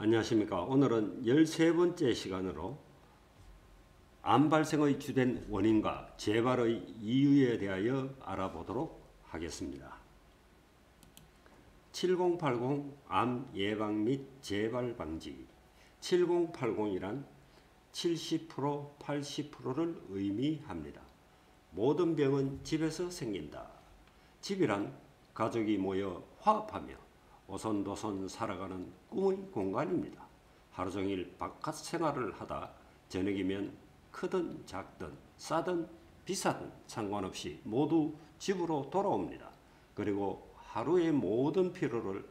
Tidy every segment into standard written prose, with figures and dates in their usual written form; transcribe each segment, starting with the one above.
안녕하십니까. 오늘은 13번째 시간으로 암 발생의 주된 원인과 재발의 이유에 대하여 알아보도록 하겠습니다. 7080 암 예방 및 재발 방지. 7080이란 70%, 80%를 의미합니다. 모든 병은 집에서 생긴다. 집이란 가족이 모여 화합하며 오손도손 살아가는 꿈의 공간입니다. 하루 종일 바깥 생활을 하다 저녁이면 크든 작든 싸든 비싸든 상관없이 모두 집으로 돌아옵니다. 그리고 하루의 모든 피로를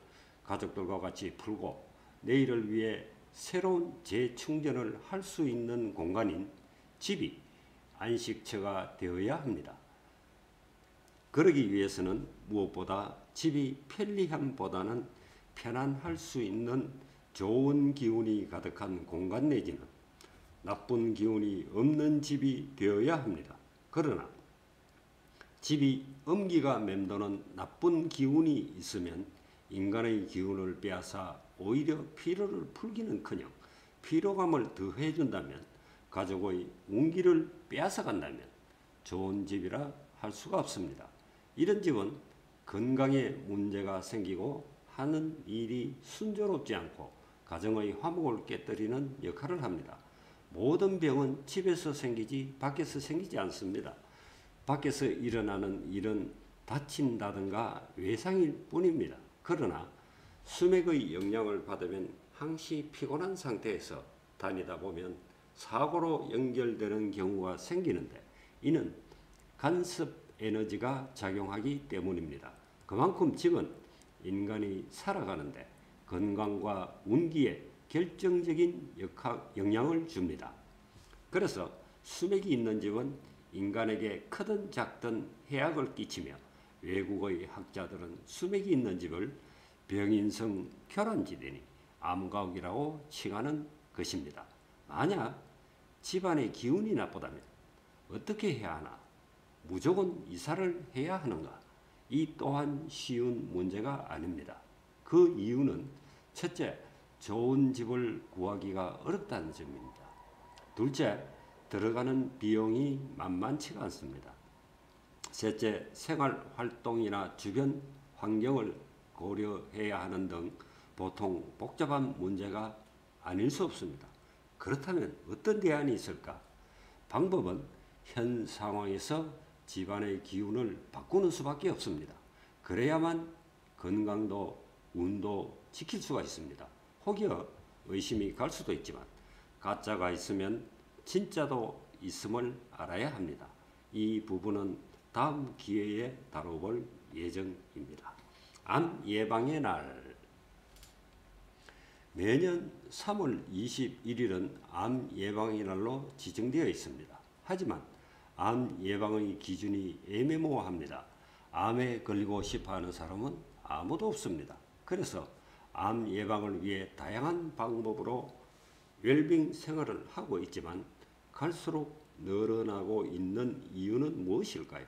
가족들과 같이 풀고 내일을 위해 새로운 재충전을 할 수 있는 공간인 집이 안식처가 되어야 합니다. 그러기 위해서는 무엇보다 집이 편리함보다는 편안할 수 있는 좋은 기운이 가득한 공간 내지는 나쁜 기운이 없는 집이 되어야 합니다. 그러나 집이 음기가 맴도는 나쁜 기운이 있으면 인간의 기운을 빼앗아 오히려 피로를 풀기는커녕 피로감을 더해준다면, 가족의 운기를 빼앗아간다면 좋은 집이라 할 수가 없습니다. 이런 집은 건강에 문제가 생기고 하는 일이 순조롭지 않고 가정의 화목을 깨뜨리는 역할을 합니다. 모든 병은 집에서 생기지 밖에서 생기지 않습니다. 밖에서 일어나는 일은 다친다든가 외상일 뿐입니다. 그러나 수맥의 영향을 받으면 항시 피곤한 상태에서 다니다 보면 사고로 연결되는 경우가 생기는데, 이는 간섭 에너지가 작용하기 때문입니다. 그만큼 집은 인간이 살아가는데 건강과 운기에 결정적인 영향을 줍니다. 그래서 수맥이 있는 집은 인간에게 크든 작든 해악을 끼치며 외국의 학자들은 수맥이 있는 집을 병인성 교란지대니 암가옥이라고 칭하는 것입니다. 만약 집안의 기운이 나쁘다면 어떻게 해야 하나? 무조건 이사를 해야 하는가? 이 또한 쉬운 문제가 아닙니다. 그 이유는 첫째, 좋은 집을 구하기가 어렵다는 점입니다. 둘째, 들어가는 비용이 만만치가 않습니다. 셋째, 생활활동이나 주변 환경을 고려해야 하는 등 보통 복잡한 문제가 아닐 수 없습니다. 그렇다면 어떤 대안이 있을까? 방법은 현 상황에서 집안의 기운을 바꾸는 수밖에 없습니다. 그래야만 건강도 운도 지킬 수가 있습니다. 혹여 의심이 갈 수도 있지만 가짜가 있으면 진짜도 있음을 알아야 합니다. 이 부분은 다음 기회에 다뤄볼 예정입니다. 암 예방의 날. 매년 3월 21일은 암 예방의 날로 지정되어 있습니다. 하지만 암 예방의 기준이 애매모호합니다. 암에 걸리고 싶어하는 사람은 아무도 없습니다. 그래서 암 예방을 위해 다양한 방법으로 웰빙 생활을 하고 있지만 갈수록 늘어나고 있는 이유는 무엇일까요?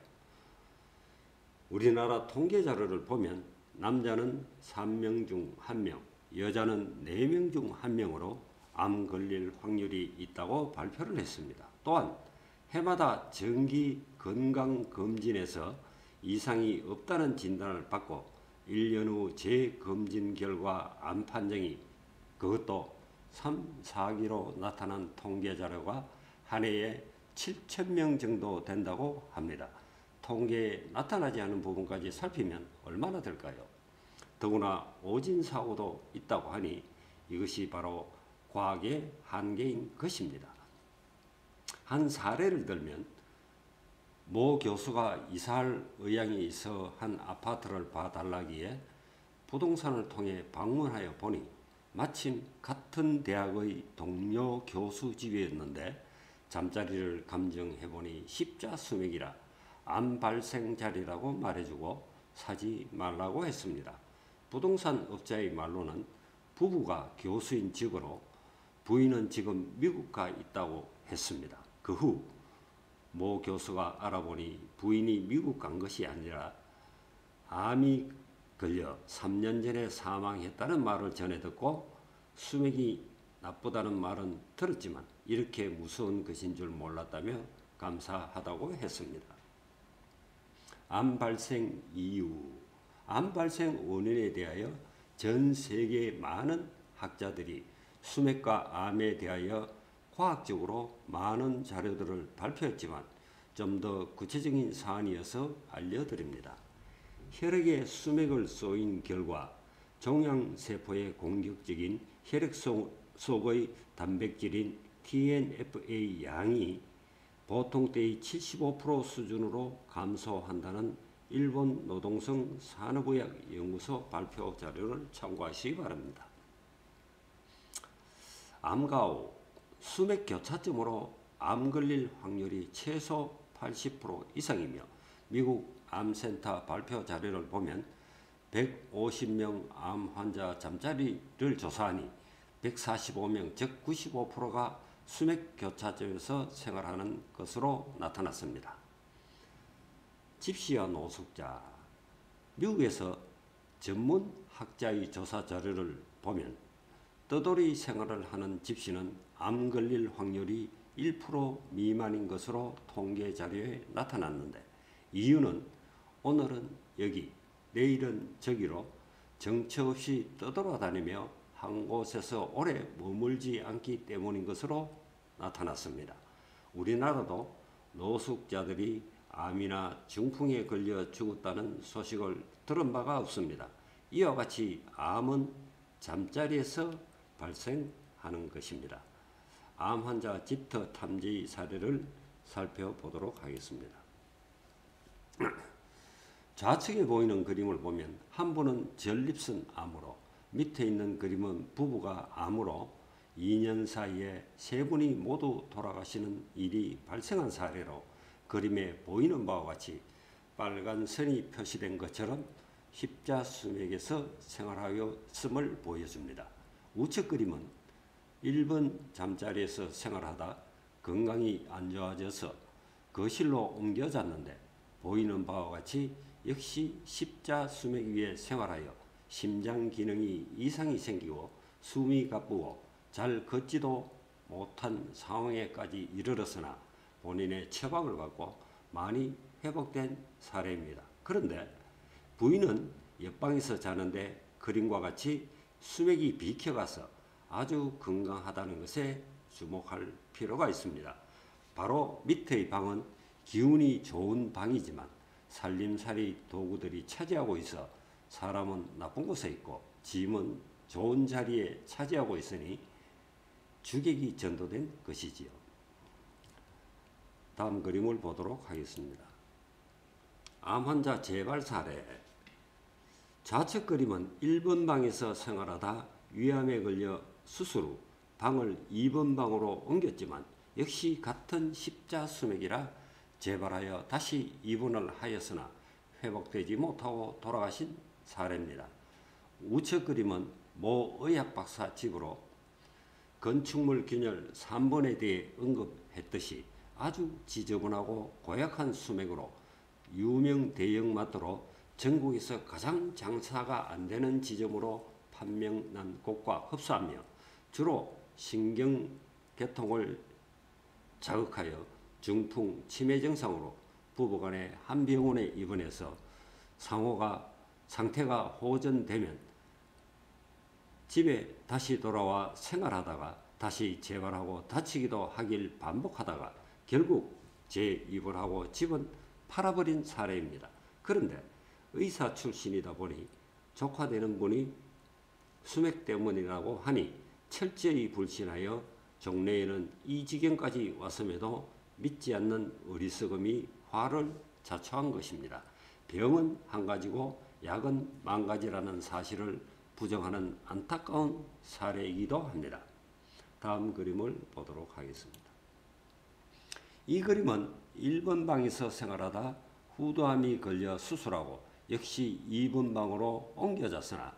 우리나라 통계 자료를 보면 남자는 3명 중 1명, 여자는 4명 중 1명으로 암 걸릴 확률이 있다고 발표를 했습니다. 또한 해마다 정기 건강검진에서 이상이 없다는 진단을 받고 1년 후 재검진 결과 암 판정이 그것도 3, 4기로 나타난 통계 자료가 한 해에 7,000명 정도 된다고 합니다. 통계에 나타나지 않은 부분까지 살피면 얼마나 될까요? 더구나 오진사고도 있다고 하니 이것이 바로 과학의 한계인 것입니다. 한 사례를 들면 모 교수가 이사할 의향이 있어 한 아파트를 봐달라기에 부동산을 통해 방문하여 보니 마침 같은 대학의 동료 교수 집이었는데 잠자리를 감정해보니 십자수맥이라 암 발생 자리라고 말해주고 사지 말라고 했습니다. 부동산 업자의 말로는 부부가 교수인 직으로 부인은 지금 미국 가 있다고 했습니다. 그 후 모 교수가 알아보니 부인이 미국 간 것이 아니라 암이 걸려 3년 전에 사망했다는 말을 전해 듣고 수맥이 나쁘다는 말은 들었지만 이렇게 무서운 것인 줄 몰랐다며 감사하다고 했습니다. 암 발생 이유, 암 발생 원인에 대하여 전 세계 많은 학자들이 수맥과 암에 대하여 과학적으로 많은 자료들을 발표했지만 좀 더 구체적인 사안이어서 알려드립니다. 혈액에 수맥을 쏘인 결과 종양세포의 공격적인 혈액 속의 단백질인 TNFA 양이 보통 때의 75% 수준으로 감소한다는 일본 노동성 산업의학 연구소 발표 자료를 참고하시기 바랍니다. 암가오, 수맥 교차점으로 암 걸릴 확률이 최소 80% 이상이며 미국 암센터 발표 자료를 보면 150명 암 환자 잠자리를 조사하니 145명 즉 95%가 수맥 교차점에서 생활하는 것으로 나타났습니다. 집시와 노숙자, 미국에서 전문 학자의 조사 자료를 보면 떠돌이 생활을 하는 집시는 암 걸릴 확률이 1% 미만인 것으로 통계 자료에 나타났는데 이유는 오늘은 여기 내일은 저기로 정처 없이 떠돌아다니며 한 곳에서 오래 머물지 않기 때문인 것으로 나타났습니다. 우리나라도 노숙자들이 암이나 중풍에 걸려 죽었다는 소식을 들은 바가 없습니다. 이와 같이 암은 잠자리에서 발생하는 것입니다. 암 환자 집터 탐지 사례를 살펴보도록 하겠습니다. 좌측에 보이는 그림을 보면 한 분은 전립선 암으로 밑에 있는 그림은 부부가 암으로 2년 사이에 세 분이 모두 돌아가시는 일이 발생한 사례로 그림에 보이는 바와 같이 빨간 선이 표시된 것처럼 십자수맥에서 생활하였음을 보여줍니다. 우측 그림은 1번 잠자리에서 생활하다 건강이 안 좋아져서 거실로 옮겨 잤는데 보이는 바와 같이 역시 십자수맥 위에 생활하여 심장 기능이 이상이 생기고 숨이 가쁘고 잘 걷지도 못한 상황에까지 이르렀으나 본인의 처방을 받고 많이 회복된 사례입니다. 그런데 부인은 옆방에서 자는데 그림과 같이 수맥이 비켜가서 아주 건강하다는 것에 주목할 필요가 있습니다. 바로 밑의 방은 기운이 좋은 방이지만 살림살이 도구들이 차지하고 있어 사람은 나쁜 곳에 있고 짐은 좋은 자리에 차지하고 있으니 주객이 전도된 것이지요. 다음 그림을 보도록 하겠습니다. 암 환자 재발 사례. 좌측 그림은 1번 방에서 생활하다 위암에 걸려 수술 후 방을 2번 방으로 옮겼지만 역시 같은 십자수맥이라 재발하여 다시 입원을 하였으나 회복되지 못하고 돌아가신 사례입니다. 우측 그림은 모 의학박사 집으로 건축물 균열 3번에 대해 언급했듯이 아주 지저분하고 고약한 수맥으로 유명 대형마트로 전국에서 가장 장사가 안 되는 지점으로 판명난 곳과 흡사하며 주로 신경계통을 자극하여 중풍, 치매 증상으로 부부간에 한 병원에 입원해서 상태가 호전되면 집에 다시 돌아와 생활하다가 다시 재발하고 다치기도 하길 반복하다가 결국 재입원하고 집은 팔아버린 사례입니다. 그런데 의사 출신이다 보니 조카되는 분이 수맥 때문이라고 하니 철저히 불신하여 종래에는 이 지경까지 왔음에도 믿지 않는 어리석음이 화를 자초한 것입니다. 병은 한 가지고 약은 만 가지라는 사실을 부정하는 안타까운 사례이기도 합니다. 다음 그림을 보도록 하겠습니다. 이 그림은 1번 방에서 생활하다 후두암이 걸려 수술하고 역시 2번 방으로 옮겨졌으나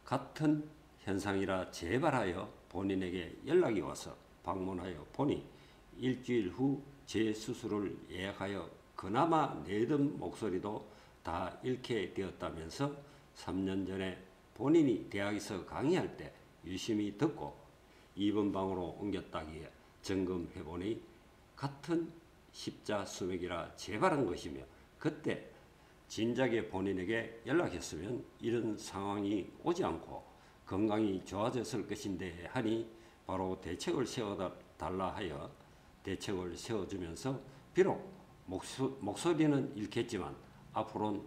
같은 현상이라 재발하여 본인에게 연락이 와서 방문하여 보니 일주일 후 재수술을 예약하여 그나마 내던 목소리도 다 잃게 되었다면서 3년 전에 본인이 대학에서 강의할 때 유심히 듣고 2번 방으로 옮겼다기에 점검해보니 같은 십자수맥이라 재발한 것이며, 그때 진작에 본인에게 연락했으면 이런 상황이 오지 않고 건강이 좋아졌을 것인데 하니 바로 대책을 세워달라 하여 대책을 세워주면서 비록 목소리는 잃겠지만 앞으로는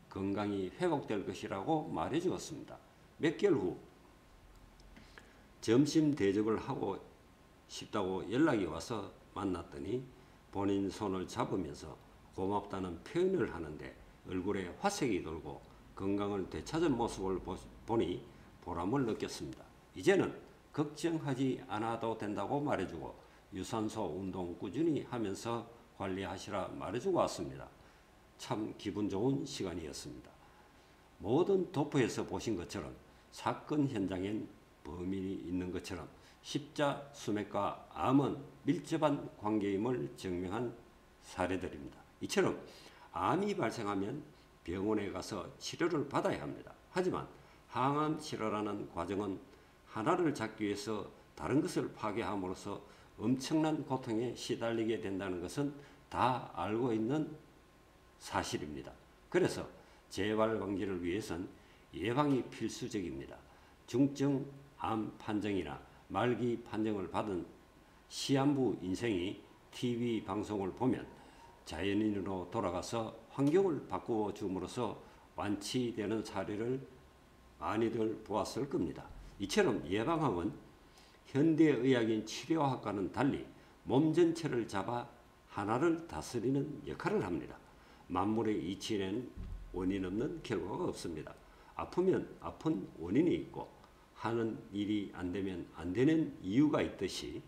건강이 회복될 것이라고 말해주었습니다. 몇 개월 후 점심 대접을 하고 싶다고 연락이 와서 만났더니 본인 손을 잡으면서 고맙다는 표현을 하는데 얼굴에 화색이 돌고 건강을 되찾은 모습을 보니 보람을 느꼈습니다. 이제는 걱정하지 않아도 된다고 말해주고 유산소 운동 꾸준히 하면서 관리하시라 말해주고 왔습니다. 참 기분 좋은 시간이었습니다. 모든 도포에서 보신 것처럼 사건 현장엔 범인이 있는 것처럼 십자수맥과 암은 밀접한 관계임을 증명한 사례들입니다. 이처럼 암이 발생하면 병원에 가서 치료를 받아야 합니다. 하지만 항암 치료라는 과정은 하나를 잡기 위해서 다른 것을 파괴함으로써 엄청난 고통에 시달리게 된다는 것은 다 알고 있는 사실입니다. 그래서 재발 방지를 위해선 예방이 필수적입니다. 중증 암 판정이나 말기 판정을 받은 시한부 인생이 TV 방송을 보면 자연인으로 돌아가서 환경을 바꾸어 줌으로써 완치되는 사례를 많이들 보았을 겁니다. 이처럼 예방암은 현대의학인 치료학과는 달리 몸 전체를 잡아 하나를 다스리는 역할을 합니다. 만물의 이치에는 원인 없는 결과가 없습니다. 아프면 아픈 원인이 있고 하는 일이 안 되면 안 되는 이유가 있듯이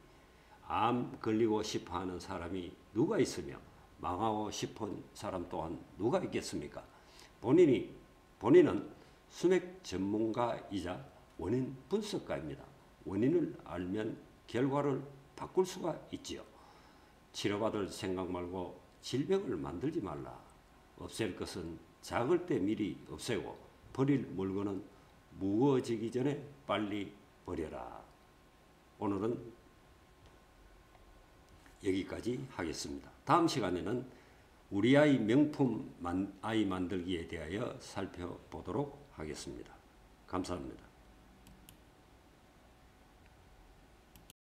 암 걸리고 싶어 하는 사람이 누가 있으며 망하고 싶은 사람 또한 누가 있겠습니까? 본인은 수맥 전문가이자 원인 분석가입니다. 원인을 알면 결과를 바꿀 수가 있지요. 치료받을 생각 말고 질병을 만들지 말라. 없앨 것은 작을 때 미리 없애고 버릴 물건은 무거워지기 전에 빨리 버려라. 오늘은 여기까지 하겠습니다. 다음 시간에는 우리 아이 명품 아이 만들기에 대하여 살펴보도록 하겠습니다. 감사합니다.